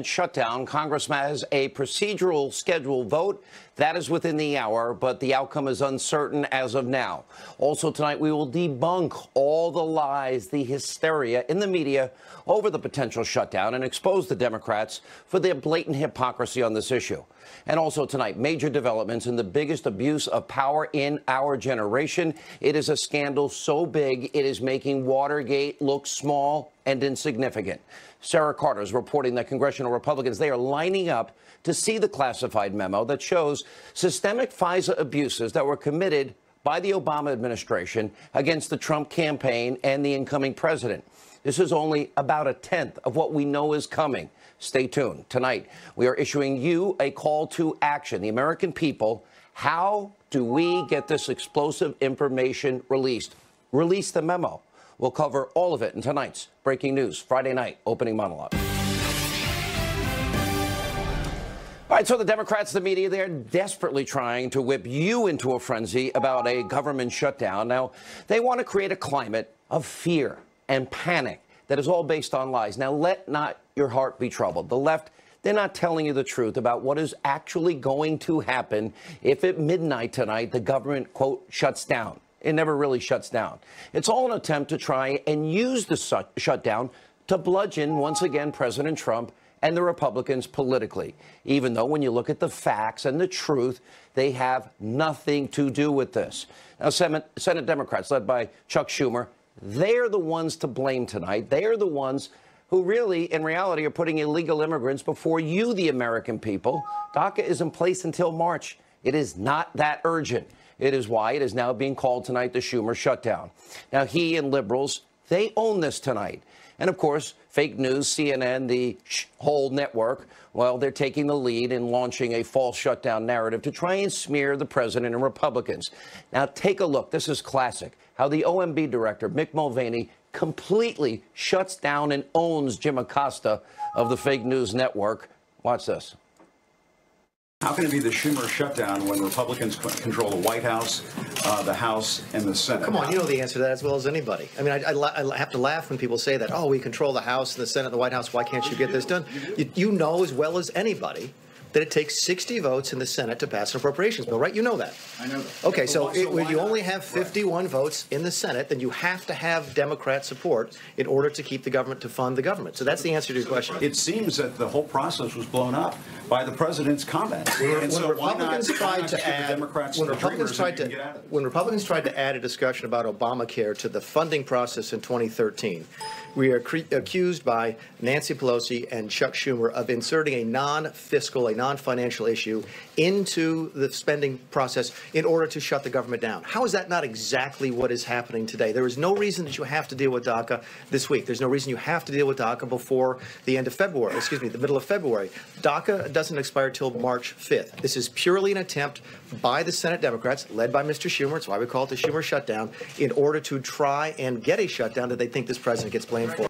Shutdown. Congress has a procedural scheduled vote that is within the hour, but the outcome is uncertain as of now. Also tonight, we will debunk all the lies, the hysteria in the media over the potential shutdown and expose the Democrats for their blatant hypocrisy on this issue. And also tonight, major developments in the biggest abuse of power in our generation. It is a scandal so big it is making Watergate look small and insignificant. Sarah Carter is reporting that congressional Republicans, they are lining up to see the classified memo that shows systemic FISA abuses that were committed by the Obama administration against the Trump campaign and the incoming president. This is only about a tenth of what we know is coming. Stay tuned. Tonight, we are issuing you a call to action. The American people, how do we get this explosive information released? Release the memo. We'll cover all of it in tonight's Breaking News Friday night opening monologue. All right, so the Democrats, the media, they're desperately trying to whip you into a frenzy about a government shutdown. Now, they want to create a climate of fear and panic that is all based on lies. Now, let not your heart be troubled. The left, they're not telling you the truth about what is actually going to happen if at midnight tonight the government, quote, shuts down. It never really shuts down. It's all an attempt to try and use the shutdown to bludgeon, once again, President Trump and the Republicans politically, even though when you look at the facts and the truth, they have nothing to do with this. Now, Senate Democrats, led by Chuck Schumer, they're the ones to blame tonight. They are the ones who really, in reality, are putting illegal immigrants before you, the American people. DACA is in place until March. It is not that urgent. It is why it is now being called tonight the Schumer shutdown. Now, he and liberals, they own this tonight. And, of course, fake news, CNN, the whole network, well, they're taking the lead in launching a false shutdown narrative to try and smear the president and Republicans. Now, take a look. This is classic. How the OMB director, Mick Mulvaney, completely shuts down and owns Jim Acosta of the fake news network. Watch this. How can it be the Schumer shutdown when Republicans control the White House, the House, and the Senate? Come on, you know the answer to that as well as anybody. I mean, I have to laugh when people say that, oh, we control the House, the Senate, the White House. Why can't you get this done? You know as well as anybody that it takes 60 votes in the Senate to pass an appropriations bill, right? You know that. I know that. Okay, so when you only have 51 votes in the Senate, then you have to have Democrat support in order to keep the government, to fund the government. So that's the answer to your question. It seems that the whole process was blown up by the president's comments. When Republicans tried to add a discussion about Obamacare to the funding process in 2013, we are accused by Nancy Pelosi and Chuck Schumer of inserting a non-fiscal, a non-financial issue into the spending process in order to shut the government down. How is that not exactly what is happening today? There is no reason that you have to deal with DACA this week. There's no reason you have to deal with DACA before the end of February, the middle of February. DACA doesn't expire till March 5th. This is purely an attempt by the Senate Democrats, led by Mr. Schumer, it's why we call it the Schumer shutdown, in order to try and get a shutdown that they think this president gets blamed for.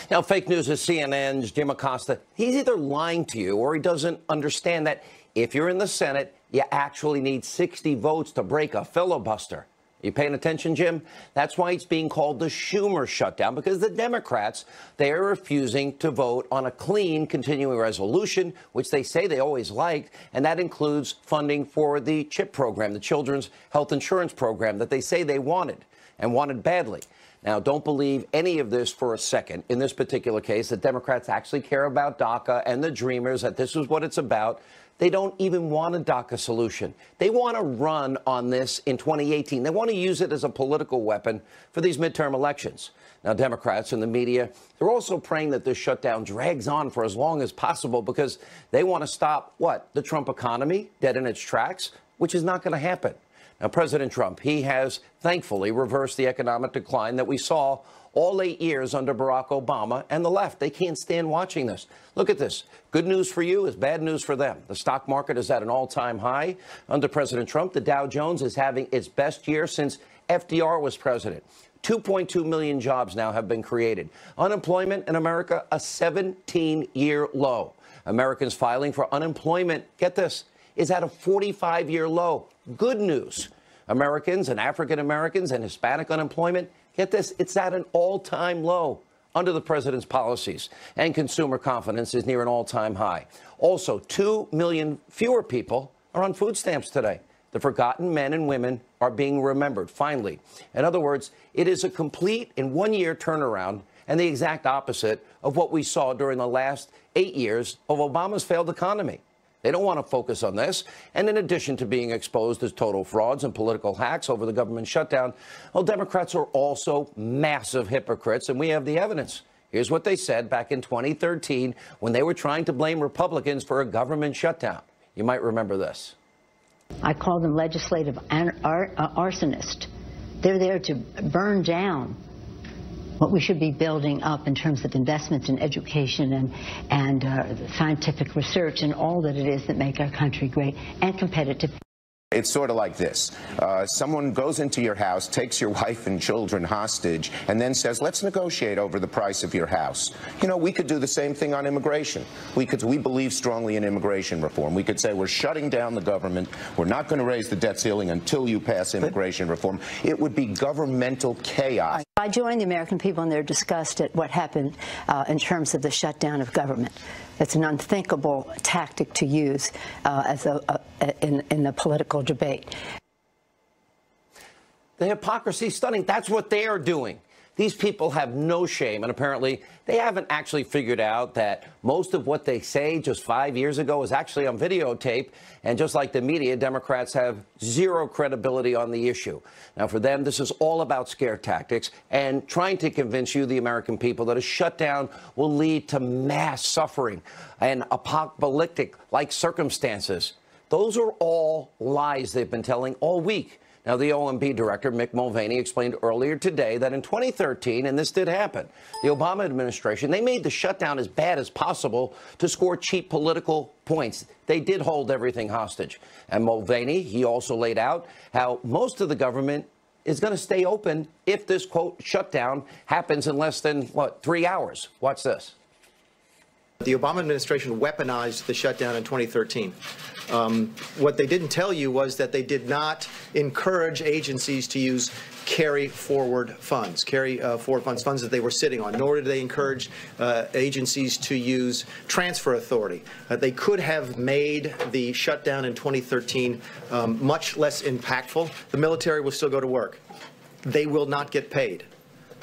Now, fake news is CNN's Jim Acosta. He's either lying to you or he doesn't understand that if you're in the Senate, you actually need 60 votes to break a filibuster. You paying attention, Jim? That's why it's being called the Schumer shutdown, because the Democrats, they are refusing to vote on a clean continuing resolution, which they say they always liked, and that includes funding for the CHIP program, the Children's Health Insurance Program that they say they wanted and wanted badly. Now, don't believe any of this for a second. In this particular case, the Democrats actually care about DACA and the Dreamers, that this is what it's about. They don't even want a DACA solution. They want to run on this in 2018. They want to use it as a political weapon for these midterm elections. Now, Democrats and the media, they're also praying that this shutdown drags on for as long as possible because they want to stop, what, the Trump economy dead in its tracks, which is not going to happen. Now, President Trump, he has thankfully reversed the economic decline that we saw all 8 years under Barack Obama, and the left, they can't stand watching this. Look at this. Good news for you is bad news for them. The stock market is at an all-time high. Under President Trump, the Dow Jones is having its best year since FDR was president. 2.2 million jobs now have been created. Unemployment in America, a 17-year low. Americans filing for unemployment, get this, is at a 45-year low. Good news. Americans and African Americans and Hispanic unemployment, get this, it's at an all-time low. under the president's policies, and consumer confidence is near an all-time high. Also, 2 million fewer people are on food stamps today. The forgotten men and women are being remembered, finally. In other words, it is a complete, in 1 year, turnaround and the exact opposite of what we saw during the last 8 years of Obama's failed economy. They don't want to focus on this. And in addition to being exposed as total frauds and political hacks over the government shutdown, well, Democrats are also massive hypocrites, and we have the evidence. Here's what they said back in 2013 when they were trying to blame Republicans for a government shutdown. You might remember this. I call them legislative arsonists. They're there to burn down what we should be building up in terms of investments in education and scientific research and all that it is that make our country great and competitive. It's sort of like this. Someone goes into your house, takes your wife and children hostage, and then says, let's negotiate over the price of your house. You know, we could do the same thing on immigration. We believe strongly in immigration reform. We could say we're shutting down the government. We're not going to raise the debt ceiling until you pass immigration reform. It would be governmental chaos. I join the American people in their disgust at what happened in terms of the shutdown of government. It's an unthinkable tactic to use in the political debate. The hypocrisy is stunning. That's what they are doing. These people have no shame, and apparently they haven't actually figured out that most of what they say just 5 years ago is actually on videotape. And just like the media, Democrats have zero credibility on the issue. Now, for them, this is all about scare tactics and trying to convince you, the American people, that a shutdown will lead to mass suffering and apocalyptic-like circumstances. Those are all lies they've been telling all week. Now, the OMB director, Mick Mulvaney, explained earlier today that in 2013, and this did happen, the Obama administration, they made the shutdown as bad as possible to score cheap political points. They did hold everything hostage. And Mulvaney, he also laid out how most of the government is going to stay open if this, quote, shutdown happens in less than, 3 hours. Watch this. The Obama administration weaponized the shutdown in 2013. What they didn't tell you was that they did not encourage agencies to use carry-forward funds, funds that they were sitting on, nor did they encourage agencies to use transfer authority. They could have made the shutdown in 2013 much less impactful. The military will still go to work. They will not get paid.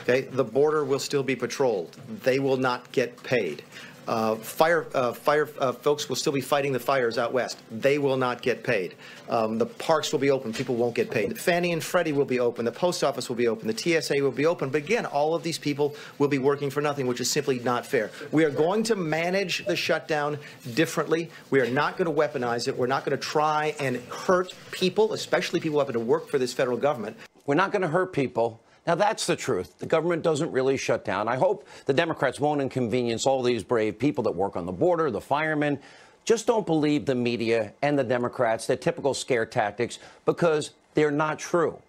Okay? The border will still be patrolled. They will not get paid. Fire folks will still be fighting the fires out west. They will not get paid. The parks will be open. People won't get paid. Fannie and Freddie will be open. The post office will be open. The TSA will be open. But again, all of these people will be working for nothing, which is simply not fair. We are going to manage the shutdown differently. We are not going to weaponize it. We're not going to try and hurt people, especially people having to work for this federal government. We're not going to hurt people. Now, that's the truth. The government doesn't really shut down. I hope the Democrats won't inconvenience all these brave people that work on the border, the firemen. Just don't believe the media and the Democrats, their typical scare tactics, because they're not true.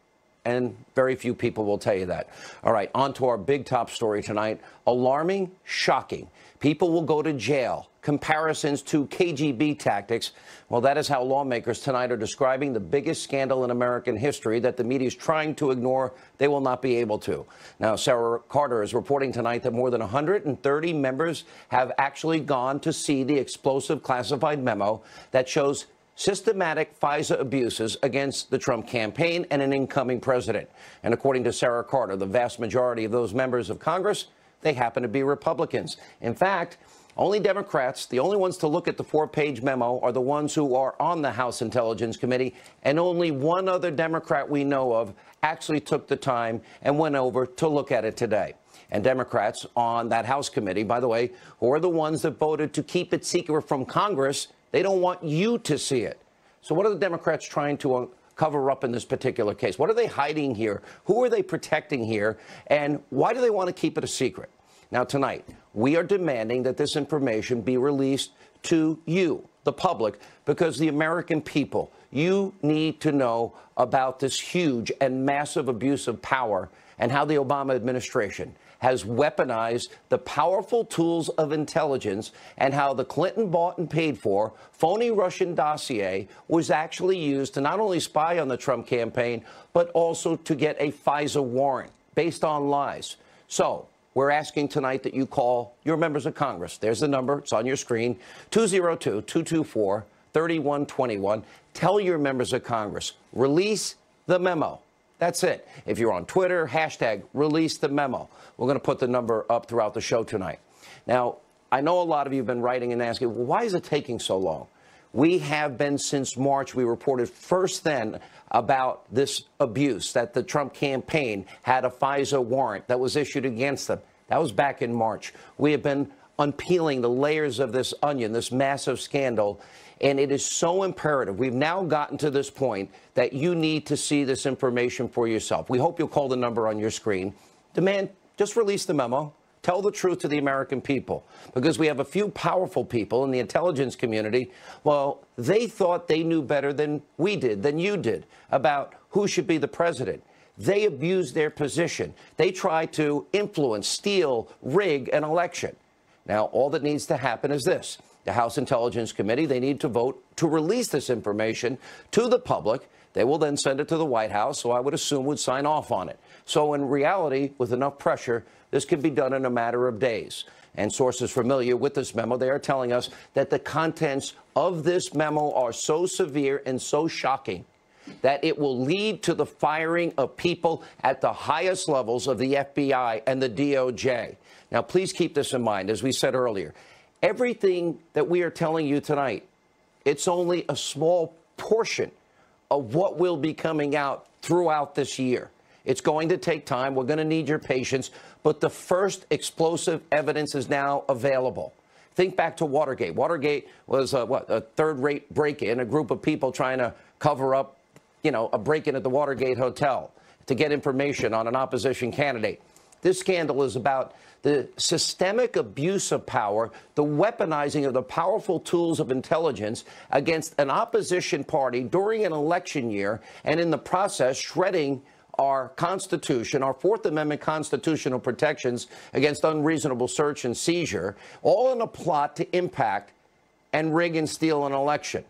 And very few people will tell you that. All right, on to our big top story tonight. Alarming, shocking. People will go to jail. Comparisons to KGB tactics. Well, that is how lawmakers tonight are describing the biggest scandal in American history that the media is trying to ignore. They will not be able to. Now, Sarah Carter is reporting tonight that more than 130 members have actually gone to see the explosive classified memo that shows systematic FISA abuses against the Trump campaign and an incoming president. And according to Sarah Carter, the vast majority of those members of Congress, they happen to be Republicans. In fact, only Democrats, the only ones to look at the 4-page memo, are the ones who are on the House Intelligence Committee, and only one other Democrat we know of actually took the time and went over to look at it today. And Democrats on that House committee, by the way, who are the ones that voted to keep it secret from Congress, they don't want you to see it. So what are the Democrats trying to cover up in this particular case? What are they hiding here? Who are they protecting here? And why do they want to keep it a secret? Now, tonight, we are demanding that this information be released to you, the public, because the American people, you need to know about this huge and massive abuse of power and how the Obama administration has weaponized the powerful tools of intelligence and how the Clinton bought and paid for phony Russian dossier was actually used to not only spy on the Trump campaign, but also to get a FISA warrant based on lies. So we're asking tonight that you call your members of Congress. There's the number. It's on your screen, 202-224-3121. Tell your members of Congress, release the memo. That's it. If you're on Twitter, hashtag release the memo. We're going to put the number up throughout the show tonight. Now, I know a lot of you have been writing and asking, well, why is it taking so long? We have been since March. We reported first then about this abuse, that the Trump campaign had a FISA warrant that was issued against them. That was back in March. We have been unpeeling the layers of this onion, this massive scandal, and it is so imperative. We've now gotten to this point that you need to see this information for yourself. We hope you'll call the number on your screen. Demand, just release the memo. Tell the truth to the American people, because we have a few powerful people in the intelligence community. Well, they thought they knew better than we did, than you did, about who should be the president. They abused their position. They tried to influence, steal, rig an election. Now, all that needs to happen is this. The House Intelligence Committee, they need to vote to release this information to the public. They will then send it to the White House, so I would assume would sign off on it. So in reality, with enough pressure, this can be done in a matter of days. And sources familiar with this memo, they are telling us that the contents of this memo are so severe and so shocking that it will lead to the firing of people at the highest levels of the FBI and the DOJ. Now, please keep this in mind. As we said earlier, everything that we are telling you tonight, it's only a small portion of what will be coming out throughout this year. It's going to take time. We're going to need your patience. But the first explosive evidence is now available. Think back to Watergate. Watergate was a third-rate break-in, a group of people trying to cover up, a break-in at the Watergate Hotel to get information on an opposition candidate. This scandal is about the systemic abuse of power, the weaponizing of the powerful tools of intelligence against an opposition party during an election year, and in the process shredding our Constitution, our Fourth Amendment constitutional protections against unreasonable search and seizure, all in a plot to impact and rig and steal an election.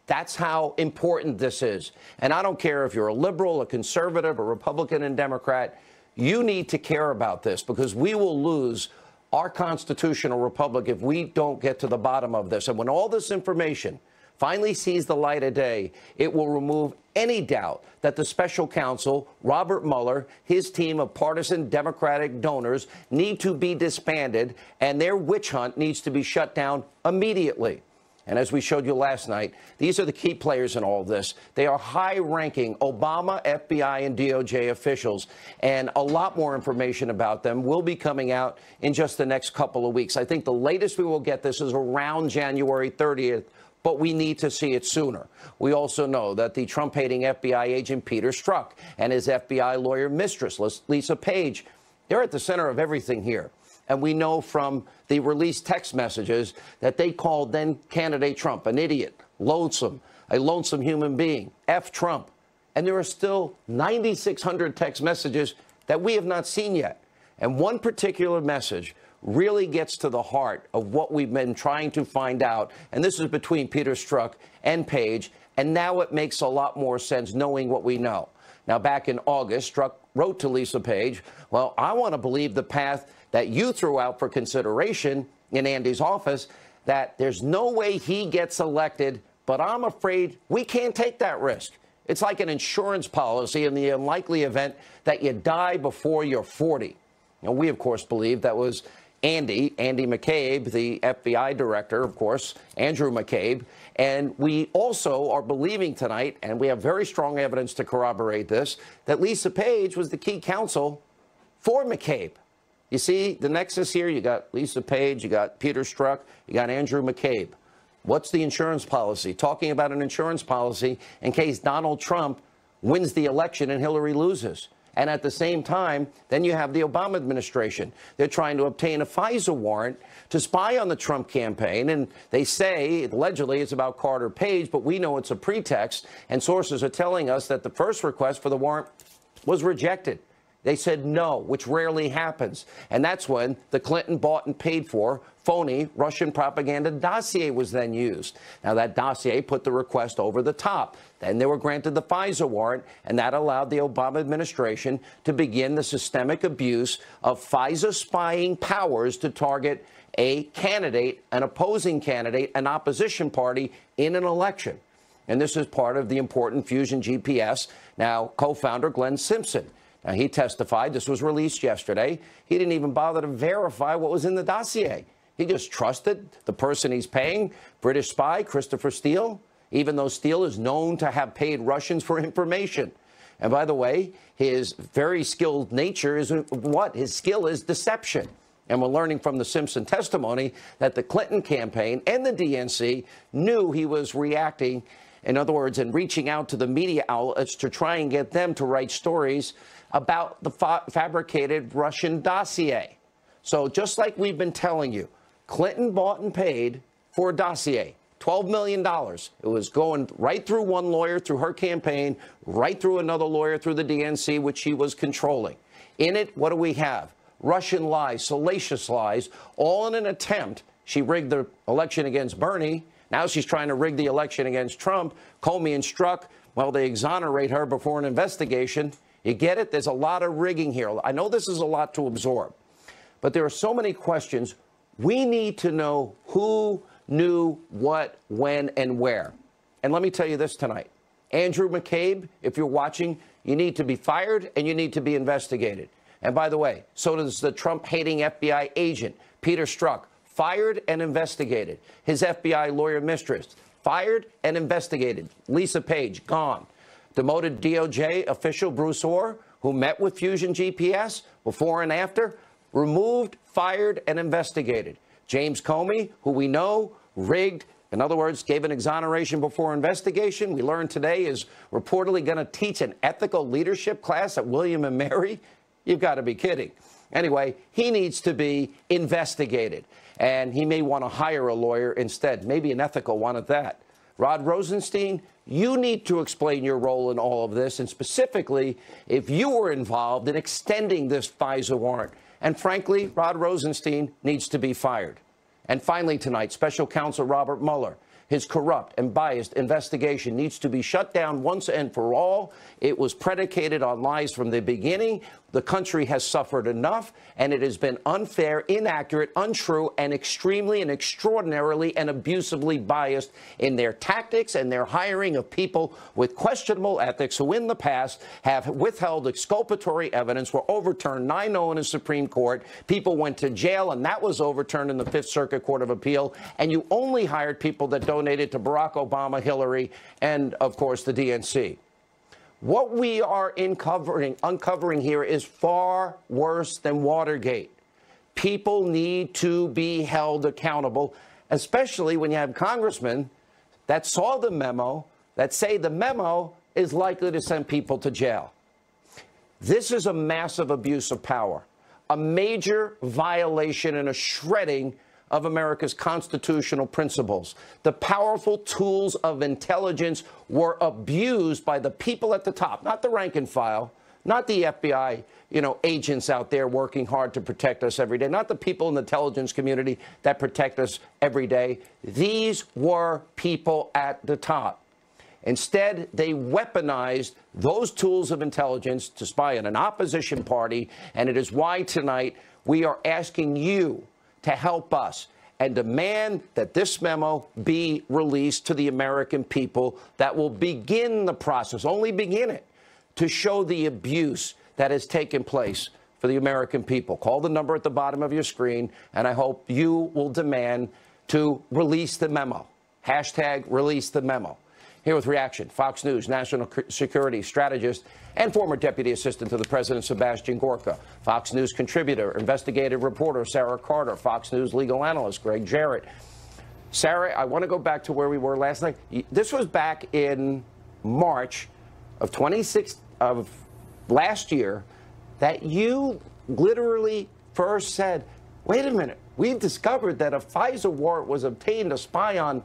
That's how important this is. And I don't care if you're a liberal, a conservative, a Republican, and Democrat, you need to care about this, because we will lose our constitutional republic if we don't get to the bottom of this. And when all this information finally sees the light of day, it will remove any doubt that the special counsel, Robert Mueller, his team of partisan Democratic donors need to be disbanded, and their witch hunt needs to be shut down immediately. And as we showed you last night, these are the key players in all of this. They are high-ranking Obama, FBI, and DOJ officials, and a lot more information about them will be coming out in just the next couple of weeks. I think the latest we will get this is around January 30th, but we need to see it sooner. We also know that the Trump-hating FBI agent Peter Strzok and his FBI lawyer mistress, Lisa Page, they're at the center of everything here. And we know from the released text messages that they called then candidate Trump an idiot, loathsome, a lonesome human being, F Trump. And there are still 9,600 text messages that we have not seen yet. And one particular message really gets to the heart of what we've been trying to find out. And this is between Peter Strzok and Page. And now it makes a lot more sense knowing what we know. Now, back in August, Strzok wrote to Lisa Page, well, I want to believe the path that you threw out for consideration in Andy's office, that there's no way he gets elected, but I'm afraid we can't take that risk. It's like an insurance policy in the unlikely event that you die before you're 40. Now, we, of course, believe that was Andy McCabe, the FBI director, of course, Andrew McCabe. And we also are believing tonight, and we have very strong evidence to corroborate this, that Lisa Page was the key counsel for McCabe. You see the nexus here? You got Lisa Page, you got Peter Strzok, you got Andrew McCabe. What's the insurance policy? Talking about an insurance policy in case Donald Trump wins the election and Hillary loses. And at the same time, then you have the Obama administration. They're trying to obtain a FISA warrant to spy on the Trump campaign. And they say, allegedly, it's about Carter Page, but we know it's a pretext. And sources are telling us that the first request for the warrant was rejected. They said no, which rarely happens. And that's when the Clinton bought and paid for phony Russian propaganda dossier was then used. Now, that dossier put the request over the top. Then they were granted the FISA warrant, and that allowed the Obama administration to begin the systemic abuse of FISA spying powers to target a candidate, an opposing candidate, an opposition party in an election. And this is part of the important Fusion GPS. Now, co-founder Glenn Simpson. Now, he testified. This was released yesterday. He didn't even bother to verify what was in the dossier. He just trusted the person he's paying, British spy Christopher Steele, even though Steele is known to have paid Russians for information. And by the way, his very skilled nature is what? His skill is deception. And we're learning from the Simpson testimony that the Clinton campaign and the DNC knew he was reacting, in other words, and reaching out to the media outlets to try and get them to write stories about the fabricated Russian dossier. So just like we've been telling you, Clinton bought and paid for a dossier, $12 million. It was going right through one lawyer through her campaign, right through another lawyer through the DNC, which she was controlling. In it, what do we have? Russian lies, salacious lies, all in an attempt. She rigged the election against Bernie. Now she's trying to rig the election against Trump. Comey and Strzok, well, they exonerate her before an investigation. You get it? There's a lot of rigging here. I know this is a lot to absorb, but there are so many questions. We need to know who knew what, when, and where. And let me tell you this tonight. Andrew McCabe, if you're watching, you need to be fired and you need to be investigated. And by the way, so does the Trump-hating FBI agent, Peter Strzok, fired and investigated. His FBI lawyer mistress, fired and investigated. Lisa Page, gone. Demoted DOJ official Bruce Orr, who met with Fusion GPS before and after, removed, fired, and investigated. James Comey, who we know rigged, in other words, gave an exoneration before investigation, we learned today is reportedly going to teach an ethical leadership class at William and Mary. You've got to be kidding. Anyway, he needs to be investigated, and he may want to hire a lawyer instead, maybe an ethical one at that. Rod Rosenstein, you need to explain your role in all of this, and specifically, if you were involved in extending this FISA warrant. And frankly, Rod Rosenstein needs to be fired. And finally tonight, Special Counsel Robert Mueller, his corrupt and biased investigation needs to be shut down once and for all. It was predicated on lies from the beginning. The country has suffered enough, and it has been unfair, inaccurate, untrue, and extremely and extraordinarily and abusively biased in their tactics and their hiring of people with questionable ethics who in the past have withheld exculpatory evidence, were overturned 9-0 in the Supreme Court. People went to jail, and that was overturned in the Fifth Circuit Court of Appeal. And you only hired people that donated to Barack Obama, Hillary, and, of course, the DNC. What we are uncovering here is far worse than Watergate. People need to be held accountable, especially when you have congressmen that saw the memo, that say the memo is likely to send people to jail. This is a massive abuse of power, a major violation and a shredding of America's constitutional principles. The powerful tools of intelligence were abused by the people at the top, not the rank and file, not the FBI, agents out there working hard to protect us every day, not the people in the intelligence community that protect us every day. These were people at the top. Instead, they weaponized those tools of intelligence to spy on an opposition party, and it is why tonight we are asking you to help us and demand that this memo be released to the American people that will begin the process, only begin it, to show the abuse that has taken place for the American people. Call the number at the bottom of your screen, and I hope you will demand to release the memo. Hashtag release the memo. Here with reaction, Fox News national security strategist and former deputy assistant to the president, Sebastian Gorka. Fox News contributor, investigative reporter, Sarah Carter. Fox News legal analyst, Greg Jarrett. Sarah, I want to go back to where we were last night. This was back in March of last year that you literally first said, wait a minute, we've discovered that a FISA warrant was obtained to spy on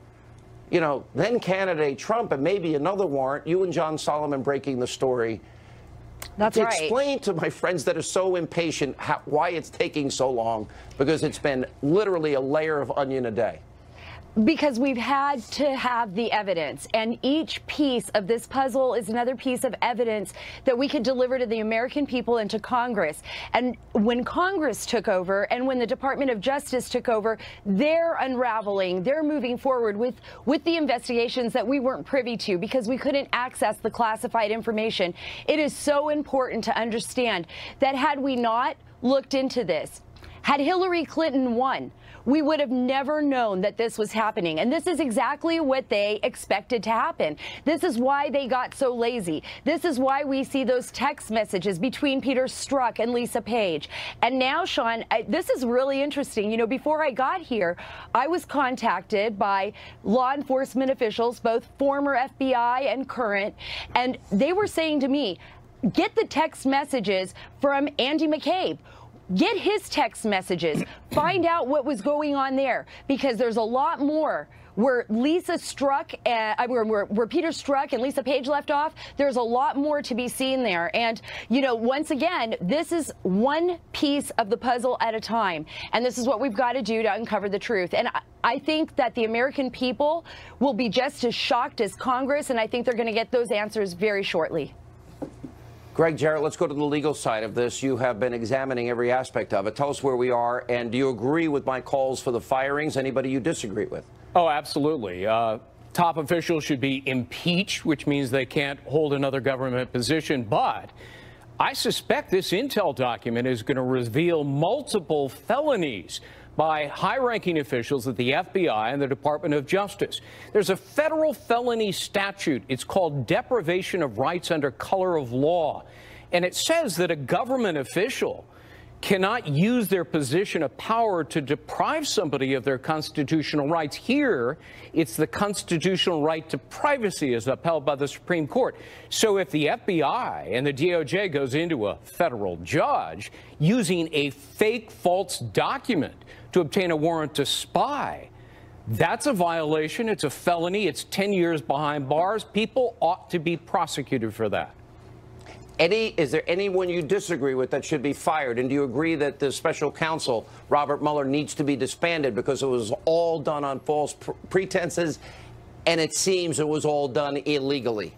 then candidate Trump and maybe another warrant. You and John Solomon breaking the story. That's right. Explain to my friends that are so impatient why it's taking so long, because it's been literally a layer of onion a day. Because we've had to have the evidence, and each piece of this puzzle is another piece of evidence that we could deliver to the American people and to Congress. And when Congress took over and when the Department of Justice took over, they're unraveling, they're moving forward with the investigations that we weren't privy to because we couldn't access the classified information. It is so important to understand that had we not looked into this, had Hillary Clinton won, we would have never known that this was happening. And this is exactly what they expected to happen. This is why they got so lazy. This is why we see those text messages between Peter Strzok and Lisa Page. And now, Sean, this is really interesting. You know, before I got here, I was contacted by law enforcement officials, both former FBI and current, and they were saying to me, get the text messages from Andy McCabe. Get his text messages. Find out what was going on there, because there's a lot more. Where Lisa Strzok, where Peter Strzok and Lisa Page left off, there's a lot more to be seen there. And, you know, once again, this is one piece of the puzzle at a time. And this is what we've got to do to uncover the truth. And I think that the American people will be just as shocked as Congress, and I think they're going to get those answers very shortly. Greg Jarrett, let's go to the legal side of this. You have been examining every aspect of it. Tell us where we are, and do you agree with my calls for the firings? Anybody you disagree with? Oh, absolutely. Top officials should be impeached, which means they can't hold another government position. But I suspect this intel document is going to reveal multiple felonies by high-ranking officials at the FBI and the Department of Justice. There's a federal felony statute. It's called deprivation of rights under color of law. And it says that a government official cannot use their position of power to deprive somebody of their constitutional rights. Here, it's the constitutional right to privacy as upheld by the Supreme Court. So if the FBI and the DOJ goes into a federal judge using a fake false document to obtain a warrant to spy, that's a violation. It's a felony. It's 10 years behind bars. People ought to be prosecuted for that. Is there anyone you disagree with that should be fired? And do you agree that the special counsel, Robert Mueller, needs to be disbanded because it was all done on false pretenses, and it seems it was all done illegally?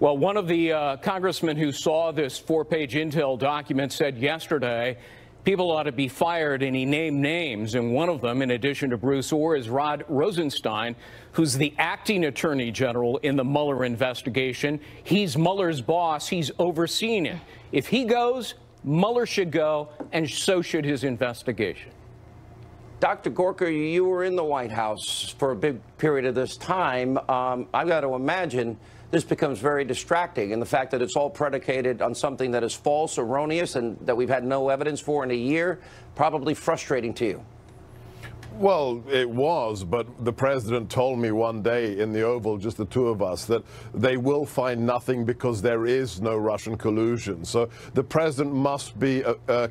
Well, one of the congressmen who saw this 4-page intel document said yesterday people ought to be fired, and he named names. And one of them, in addition to Bruce Orr, is Rod Rosenstein, who's the acting attorney general in the Mueller investigation. He's Mueller's boss. He's overseeing it. If he goes, Mueller should go, and so should his investigation. Dr. Gorka, you were in the White House for a big period of this time. I've got to imagine this becomes very distracting, and the fact that it's all predicated on something that is false, erroneous, and that we've had no evidence for in a year, probably frustrating to you. Well, it was, but the president told me one day in the Oval, just the two of us, that they will find nothing because there is no Russian collusion. So the president must be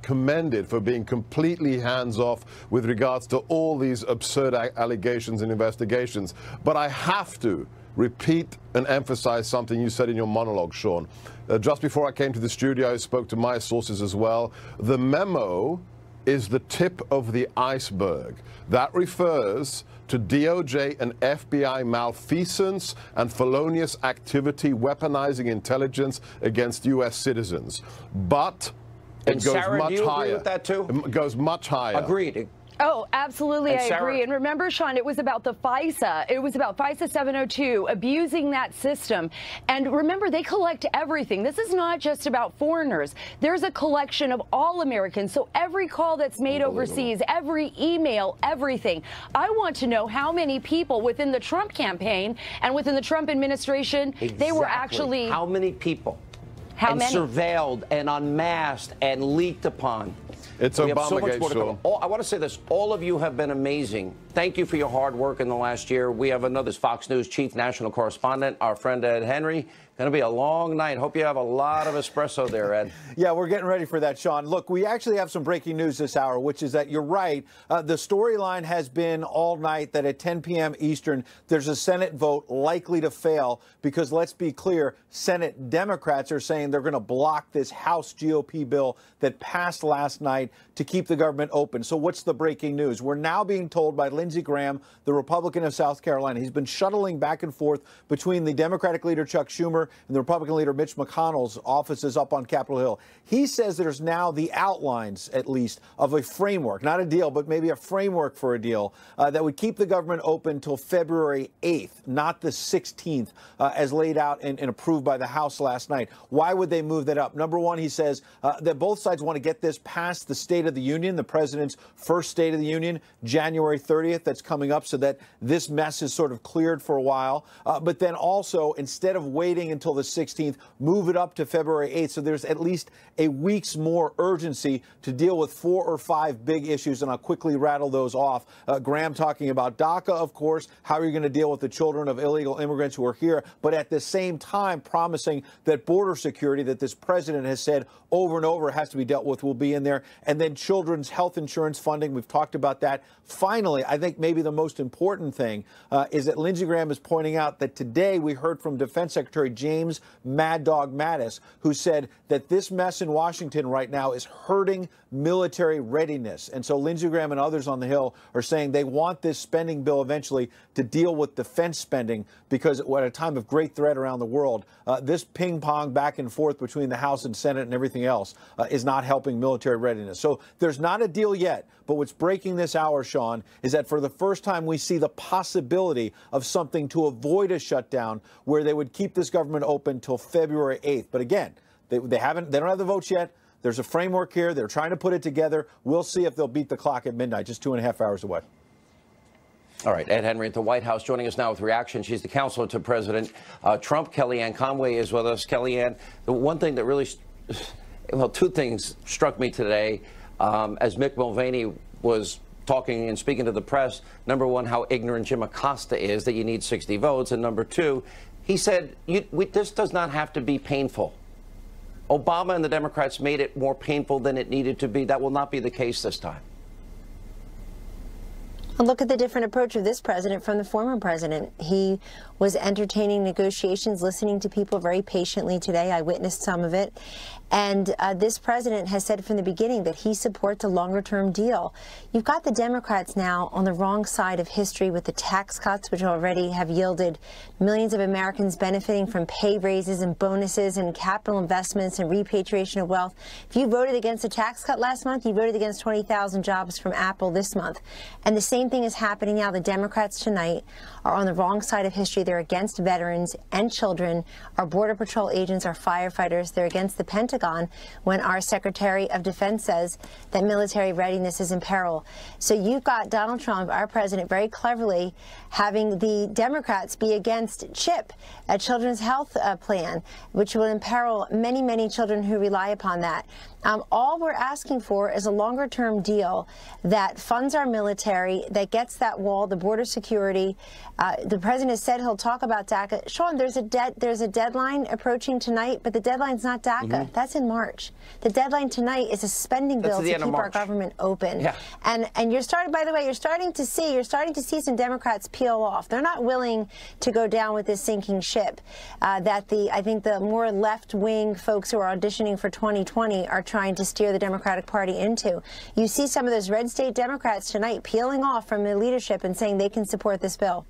commended for being completely hands-off with regards to all these absurd allegations and investigations. But I have to repeat and emphasize something you said in your monologue, Sean. Just before I came to the studio, I spoke to my sources as well. The memo is the tip of the iceberg. That refers to DOJ and FBI malfeasance and felonious activity weaponizing intelligence against U.S. citizens. But it goes Sarah, much do you higher. Agree with that too? It goes much higher. Agreed. Oh, absolutely, I Sarah, agree. And remember, Sean, it was about the FISA. It was about FISA 702, abusing that system. And remember, they collect everything. This is not just about foreigners. There's a collection of all Americans. So every call that's made overseas, every email, everything. I want to know how many people within the Trump campaign and within the Trump administration, they were actually... How many people? How many? Surveilled and unmasked and leaked upon. It's Obamagate, Sean. I want to say this. All of you have been amazing. Thank you for your hard work in the last year. We have another Fox News chief national correspondent, our friend Ed Henry. Going to be a long night. Hope you have a lot of espresso there, Ed. Yeah, we're getting ready for that, Sean. Look, we actually have some breaking news this hour, which is that you're right. The storyline has been all night that at 10 p.m. Eastern, there's a Senate vote likely to fail because, let's be clear, Senate Democrats are saying they're going to block this House GOP bill that passed last night to keep the government open. So what's the breaking news? We're now being told by Lindsey Graham, the Republican of South Carolina. He's been shuttling back and forth between the Democratic leader Chuck Schumer and the Republican leader Mitch McConnell's offices up on Capitol Hill. He says there's now the outlines, at least, of a framework, not a deal, but maybe a framework for a deal that would keep the government open till February 8th, not the 16th, as laid out and approved by the House last night. Why would they move that up? Number one, he says that both sides want to get this past the State of the Union, the president's first State of the Union, January 30th, that's coming up, so that this mess is sort of cleared for a while. But then also, instead of waiting until the 16th, move it up to February 8th. So there's at least a week's more urgency to deal with 4 or 5 big issues, and I'll quickly rattle those off. Graham talking about DACA, of course. How are you going to deal with the children of illegal immigrants who are here? But at the same time, promising that border security that this president has said over and over has to be dealt with will be in there. And then children's health insurance funding. We've talked about that. Finally, I think maybe the most important thing is that Lindsey Graham is pointing out that today we heard from Defense Secretary James Mad Dog Mattis, who said that this mess in Washington right now is hurting military readiness. And so Lindsey Graham and others on the Hill are saying they want this spending bill eventually to deal with defense spending, because at a time of great threat around the world, this ping pong back and forth between the House and Senate and everything else is not helping military readiness. So there's not a deal yet. But what's breaking this hour, Sean, is that for the first time we see the possibility of something to avoid a shutdown where they would keep this government open till February 8th. But again, they don't have the votes yet. There's a framework here. They're trying to put it together. We'll see if they'll beat the clock at midnight, just 2.5 hours away. All right, Ed Henry at the White House joining us now with reaction. She's the counselor to President Trump. Kellyanne Conway is with us. Kellyanne, the one thing that really, well, two things struck me today as Mick Mulvaney was talking and speaking to the press. Number one, how ignorant Jim Acosta is that you need 60 votes. And number two, he said, this does not have to be painful. Obama and the Democrats made it more painful than it needed to be. That will not be the case this time. And look at the different approach of this president from the former president. He was entertaining negotiations, listening to people very patiently today. I witnessed some of it. And this president has said from the beginning that he supports a longer-term deal. You've got the Democrats now on the wrong side of history with the tax cuts, which already have yielded millions of Americans benefiting from pay raises and bonuses and capital investments and repatriation of wealth. If you voted against a tax cut last month, you voted against 20,000 jobs from Apple this month. And the same thing is happening now. The Democrats tonight are on the wrong side of history. They're against veterans and children, our Border Patrol agents, our firefighters. They're against the Pentagon when our Secretary of Defense says that military readiness is in peril. So you've got Donald Trump, our president, very cleverly having the Democrats be against CHIP, a children's health plan, which will imperil many, many children who rely upon that. All we're asking for is a longer-term deal that funds our military, that gets that wall, the border security. The president has said he'll talk about DACA. Sean, there's a deadline approaching tonight, but the deadline's not DACA. That's in March. The deadline tonight is a spending bill to keep our government open. Yeah. And you're starting, by the way, you're starting to see some Democrats peel off. They're not willing to go down with this sinking ship that I think the more left-wing folks who are auditioning for 2020 are trying to steer the Democratic Party into. You see some of those red state Democrats tonight peeling off from the leadership and saying they can support this bill.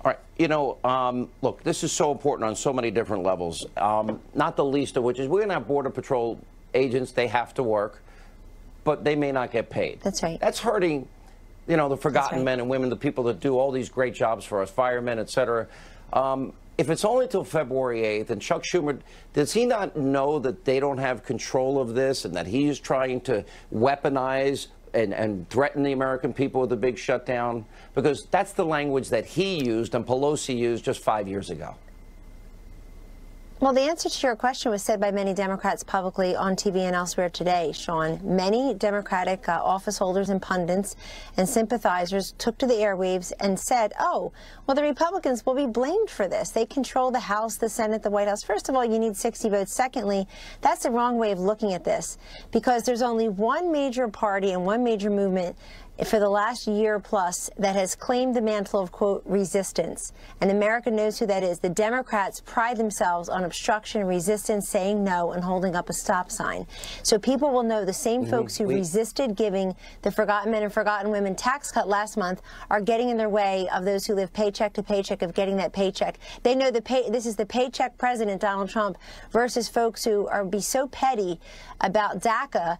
All right. You know, look, this is so important on so many different levels, not the least of which is we're going to have Border Patrol agents. They have to work, but they may not get paid. That's right. That's hurting, you know, the forgotten men and women, the people that do all these great jobs for us, firemen, et cetera. If it's only till February 8th, and Chuck Schumer, does he not know that they don't have control of this and that he's trying to weaponize and threaten the American people with a big shutdown? Because that's the language that he used and Pelosi used just 5 years ago. Well, the answer to your question was said by many Democrats publicly on TV and elsewhere today, Sean. Many Democratic office holders and pundits and sympathizers took to the airwaves and said, oh, well, the Republicans will be blamed for this. They control the House, the Senate, the White House. First of all, you need 60 votes. Secondly, that's the wrong way of looking at this, because there's only one major party and one major movement for the last year plus that has claimed the mantle of, quote, resistance. And America knows who that is. The Democrats pride themselves on obstruction and resistance, saying no and holding up a stop sign. So people will know the same folks who resisted giving the forgotten men and forgotten women tax cut last month are getting in their way of those who live paycheck to paycheck of getting that paycheck. They know this is the paycheck president, Donald Trump, versus folks who are be so petty about DACA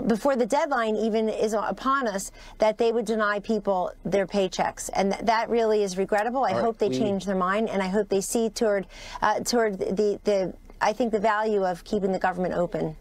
before the deadline even is upon us, that they would deny people their paychecks. And that really is regrettable. I hope they change their mind, and I hope they see toward I think the value of keeping the government open.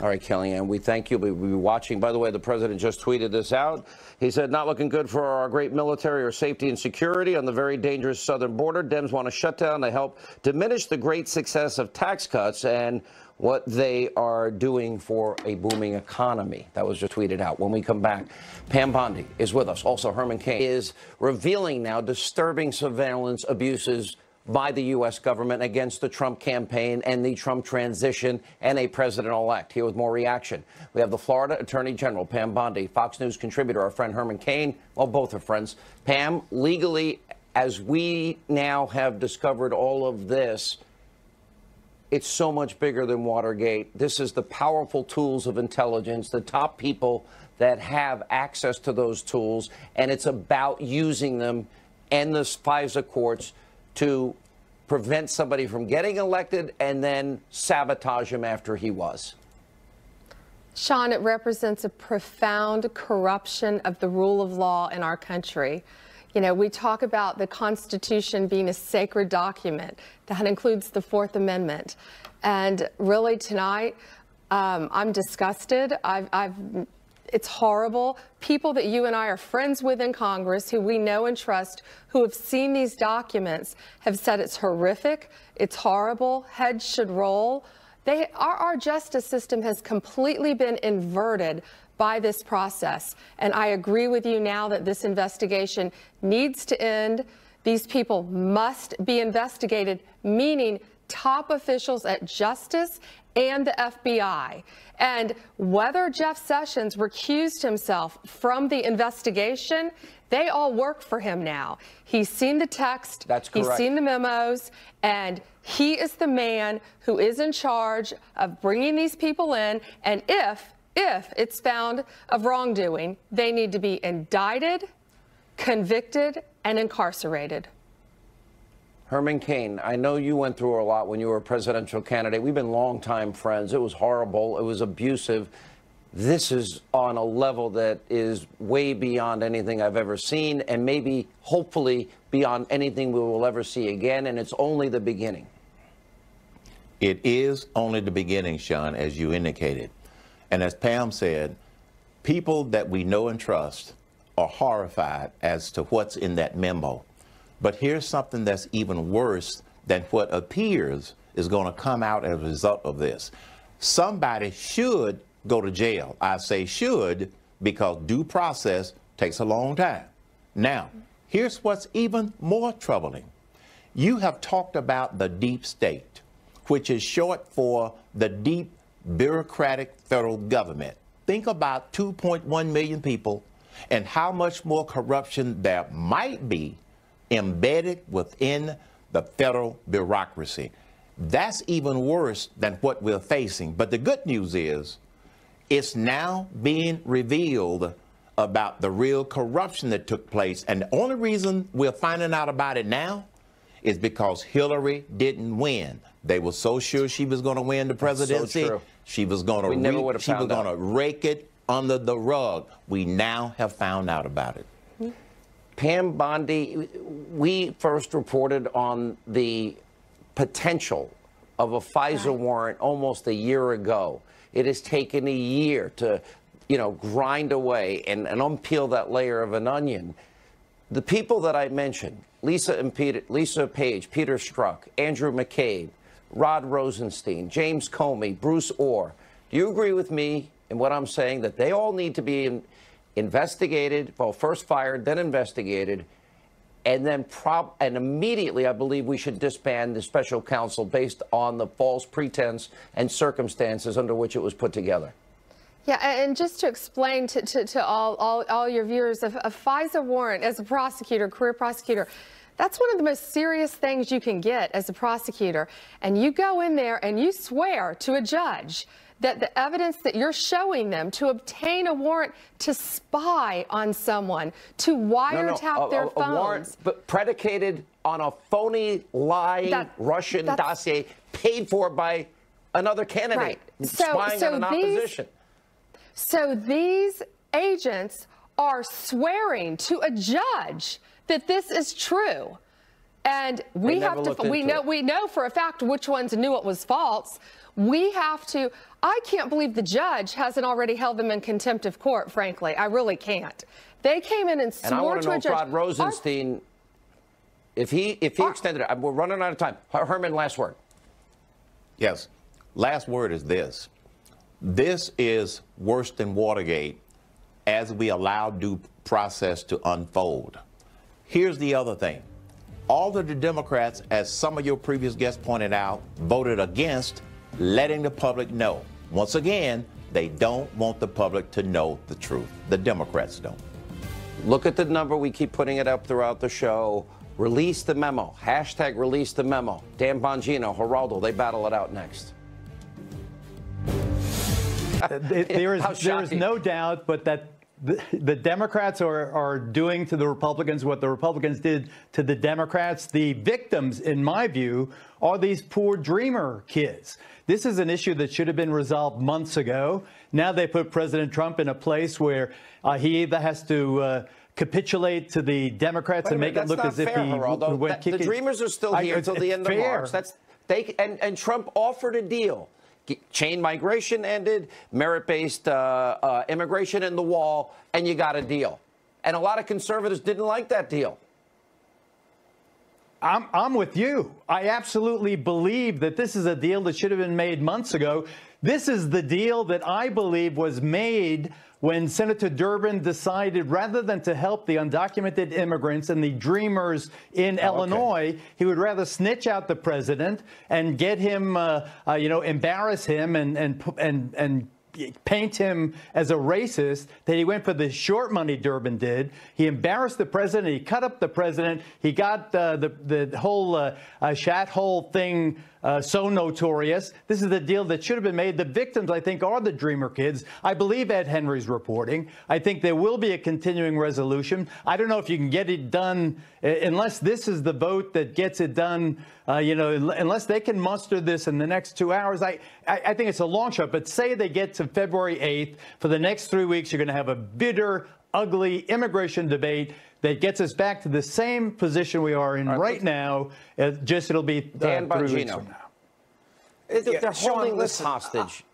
All right, Kellyanne, we thank you. We'll be watching. By the way, the president just tweeted this out. He said, not looking good for our great military or safety and security on the very dangerous southern border. Dems want to shut down to help diminish the great success of tax cuts and what they are doing for a booming economy. That was just tweeted out. When we come back, Pam Bondi is with us. Also, Herman Cain is revealing now disturbing surveillance abuses by the U.S. government against the Trump campaign and the Trump transition and a president-elect. Here with more reaction, we have the Florida Attorney General, Pam Bondi, Fox News contributor, our friend Herman Cain. Well, both are friends. Pam, legally, as we now have discovered all of this, it's so much bigger than Watergate. This is the powerful tools of intelligence, the top people that have access to those tools, and it's about using them and the FISA courts to prevent somebody from getting elected and then sabotage him after he was. Sean, it represents a profound corruption of the rule of law in our country. You know, we talk about the Constitution being a sacred document. That includes the Fourth Amendment. And really tonight, I'm disgusted. It's horrible. People that you and I are friends with in Congress, who we know and trust, who have seen these documents, have said it's horrific, it's horrible, heads should roll. Our justice system has completely been inverted by this process. And I agree with you now that this investigation needs to end. These people must be investigated, meaning top officials at Justice and the FBI. And whether Jeff Sessions recused himself from the investigation, they all work for him now. He's seen the text, that's correct. He's seen the memos, and he is the man who is in charge of bringing these people in. And if it's found of wrongdoing, they need to be indicted, convicted, and incarcerated. Herman Cain, I know you went through a lot when you were a presidential candidate. We've been longtime friends. It was horrible. It was abusive. This is on a level that is way beyond anything I've ever seen, and maybe, hopefully, beyond anything we will ever see again, and it's only the beginning. It is only the beginning, Sean, as you indicated. And as Pam said, people that we know and trust are horrified as to what's in that memo. But here's something that's even worse than what appears is going to come out as a result of this. Somebody should go to jail. I say should because due process takes a long time. Now, here's what's even more troubling. You have talked about the deep state, which is short for the deep bureaucratic federal government. Think about 2.1 million people and how much more corruption there might be embedded within the federal bureaucracy. That's even worse than what we're facing. But the good news is it's now being revealed about the real corruption that took place. And the only reason we're finding out about it now is because Hillary didn't win. They were so sure she was going to win the presidency. So true. She was going to rake it under the rug. We now have found out about it. Pam Bondi, we first reported on the potential of a FISA warrant almost a year ago. It has taken a year to, grind away and unpeel that layer of an onion. The people that I mentioned, Lisa Page, Peter Strzok, Andrew McCabe, Rod Rosenstein, James Comey, Bruce Orr, do you agree with me in what I'm saying, that they all need to be investigated, well, first fired, then investigated, and then immediately I believe we should disband the special counsel based on the false pretense and circumstances under which it was put together? Yeah, and just to explain to all your viewers, a FISA warrant as a prosecutor, career prosecutor, that's one of the most serious things you can get as a prosecutor. And you go in there and you swear to a judge that the evidence that you're showing them to obtain a warrant to spy on someone, to wiretap their phones. A warrant, but predicated on a phony, lying Russian dossier paid for by another candidate, spying on an opposition. So these agents are swearing to a judge that this is true. And we have to, we know for a fact which ones knew it was false. We have to, I can't believe the judge hasn't already held them in contempt of court, frankly. I really can't. They came in and swore to a judge. And I want to know if Rod Rosenstein, if he extended it, we're running out of time. Herman, last word. Yes. Last word is this. This is worse than Watergate as we allow due process to unfold. Here's the other thing. All of the Democrats, as some of your previous guests pointed out, voted against letting the public know. Once again, they don't want the public to know the truth. The Democrats don't. Look at the number. We keep putting it up throughout the show. Release the memo. Hashtag release the memo. Dan Bongino, Geraldo, they battle it out next. There is no doubt but that the Democrats are doing to the Republicans what the Republicans did to the Democrats. The victims, in my view, are these poor dreamer kids. This is an issue that should have been resolved months ago. Now they put President Trump in a place where he either has to capitulate to the Democrats and make it look as if he went kicking. The dreamers are still here until the end of March. And Trump offered a deal. Chain migration ended, merit-based immigration in the wall, and you got a deal. And a lot of conservatives didn't like that deal. I'm with you. I absolutely believe that this is a deal that should have been made months ago. This is the deal that I believe was made when Senator Durbin decided, rather than to help the undocumented immigrants and the dreamers in Illinois, he would rather snitch out the president and get him, embarrass him and paint him as a racist, that he went for the short money Durbin did. He embarrassed the president. He cut up the president. He got the whole shat hole thing so notorious. This is the deal that should have been made. The victims, I think, are the dreamer kids. I believe Ed Henry's reporting. I think there will be a continuing resolution. I don't know if you can get it done unless this is the vote that gets it done, unless they can muster this in the next 2 hours. I think it's a long shot, but say they get to February 8th. For the next 3 weeks, you're going to have a bitter, ugly immigration debate that gets us back to the same position we are in right now. Just it'll be Dan 3 weeks Bongino. from now. They're holding this hostage.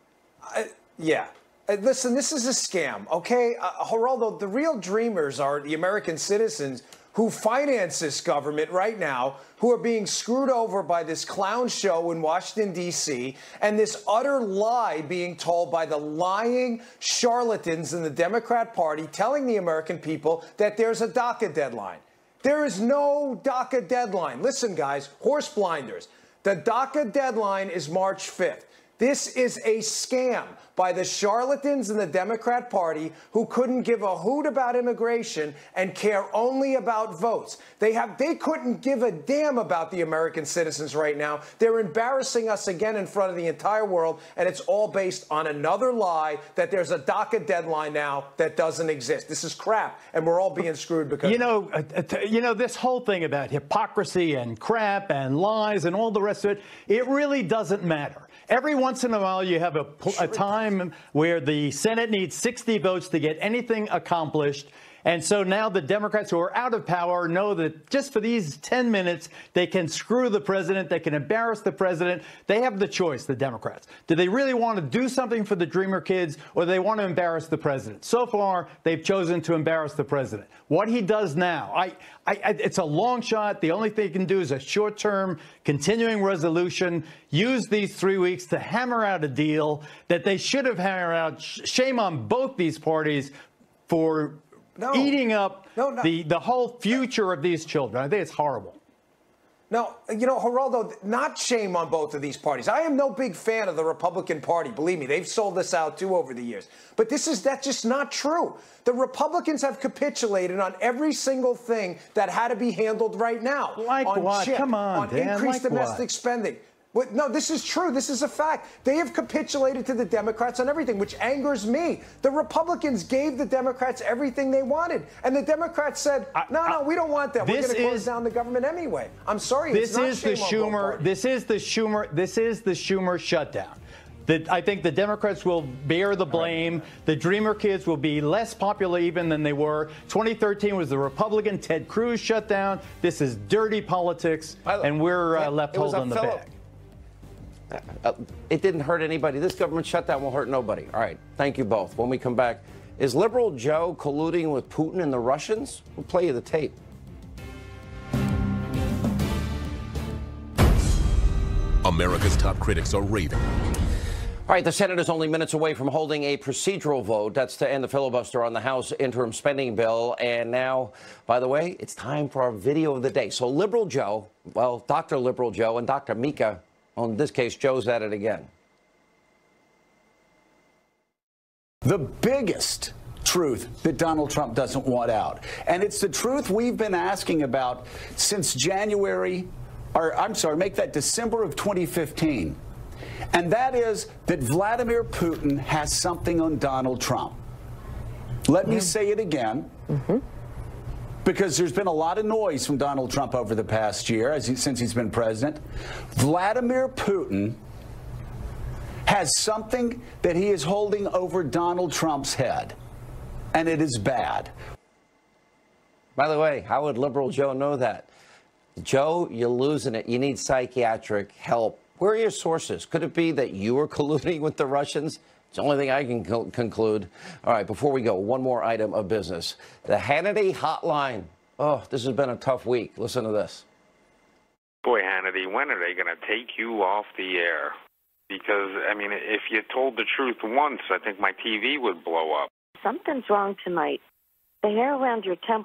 Listen, this is a scam, okay? Geraldo, the real dreamers are the American citizens who finance this government right now, who are being screwed over by this clown show in Washington, D.C., and this utter lie being told by the lying charlatans in the Democrat Party telling the American people that there's a DACA deadline. There is no DACA deadline. Listen, guys, horse blinders. The DACA deadline is March 5th. This is a scam by the charlatans in the Democrat Party who couldn't give a hoot about immigration and care only about votes. They couldn't give a damn about the American citizens right now. They're embarrassing us again in front of the entire world, and it's all based on another lie that there's a DACA deadline now that doesn't exist. This is crap, and we're all being screwed because this whole thing about hypocrisy and crap and lies and all the rest of it, it really doesn't matter. Every once in a while, you have a time where the Senate needs 60 votes to get anything accomplished, And so now the Democrats who are out of power know that just for these 10 minutes, they can screw the president, they can embarrass the president. They have the choice, the Democrats. Do they really want to do something for the Dreamer kids, or do they want to embarrass the president? So far, they've chosen to embarrass the president. What he does now, it's a long shot. The only thing he can do is a short-term continuing resolution, use these 3 weeks to hammer out a deal that they should have hammered out. Shame on both these parties for eating up the whole future of these children. I think it's horrible. No, you know, Geraldo, not shame on both of these parties. I am no big fan of the Republican Party. Believe me, they've sold us out, too, over the years. But that's just not true. The Republicans have capitulated on every single thing that had to be handled right now. Like on what? chip, Come on, on Dan, increased like domestic spending. No, this is true. This is a fact. They have capitulated to the Democrats on everything, which angers me. The Republicans gave the Democrats everything they wanted. And the Democrats said, no, we don't want that. We're going to close down the government anyway. I'm sorry. This is the Schumer shutdown. I think the Democrats will bear the blame. The Dreamer kids will be less popular even than they were. 2013 was the Republican Ted Cruz shutdown. This is dirty politics, and we're left holding the bag. It didn't hurt anybody. This government shutdown will hurt nobody. All right. Thank you both. When we come back, is liberal Joe colluding with Putin and the Russians? We'll play you the tape. America's top critics are raving. All right, the Senate is only minutes away from holding a procedural vote. That's to end the filibuster on the House interim spending bill. And now, by the way, it's time for our video of the day. So Liberal Joe, well, Dr. Liberal Joe and Dr. Mika, well, in this case, Joe's at it again. The biggest truth that Donald Trump doesn't want out. And it's the truth we've been asking about since December of 2015. And that is that Vladimir Putin has something on Donald Trump. Let me say it again, because there's been a lot of noise from Donald Trump over the past year since he's been president. Vladimir Putin has something that he is holding over Donald Trump's head, and it is bad. By the way, how would Liberal Joe know that? Joe, you're losing it. You need psychiatric help. Where are your sources? Could it be that you were colluding with the Russians? It's the only thing I can conclude. All right, before we go, one more item of business. The Hannity hotline. Oh, this has been a tough week. Listen to this. Boy, Hannity, when are they going to take you off the air? Because, I mean, if you told the truth once, I think my TV would blow up. Something's wrong tonight. The hair around your temple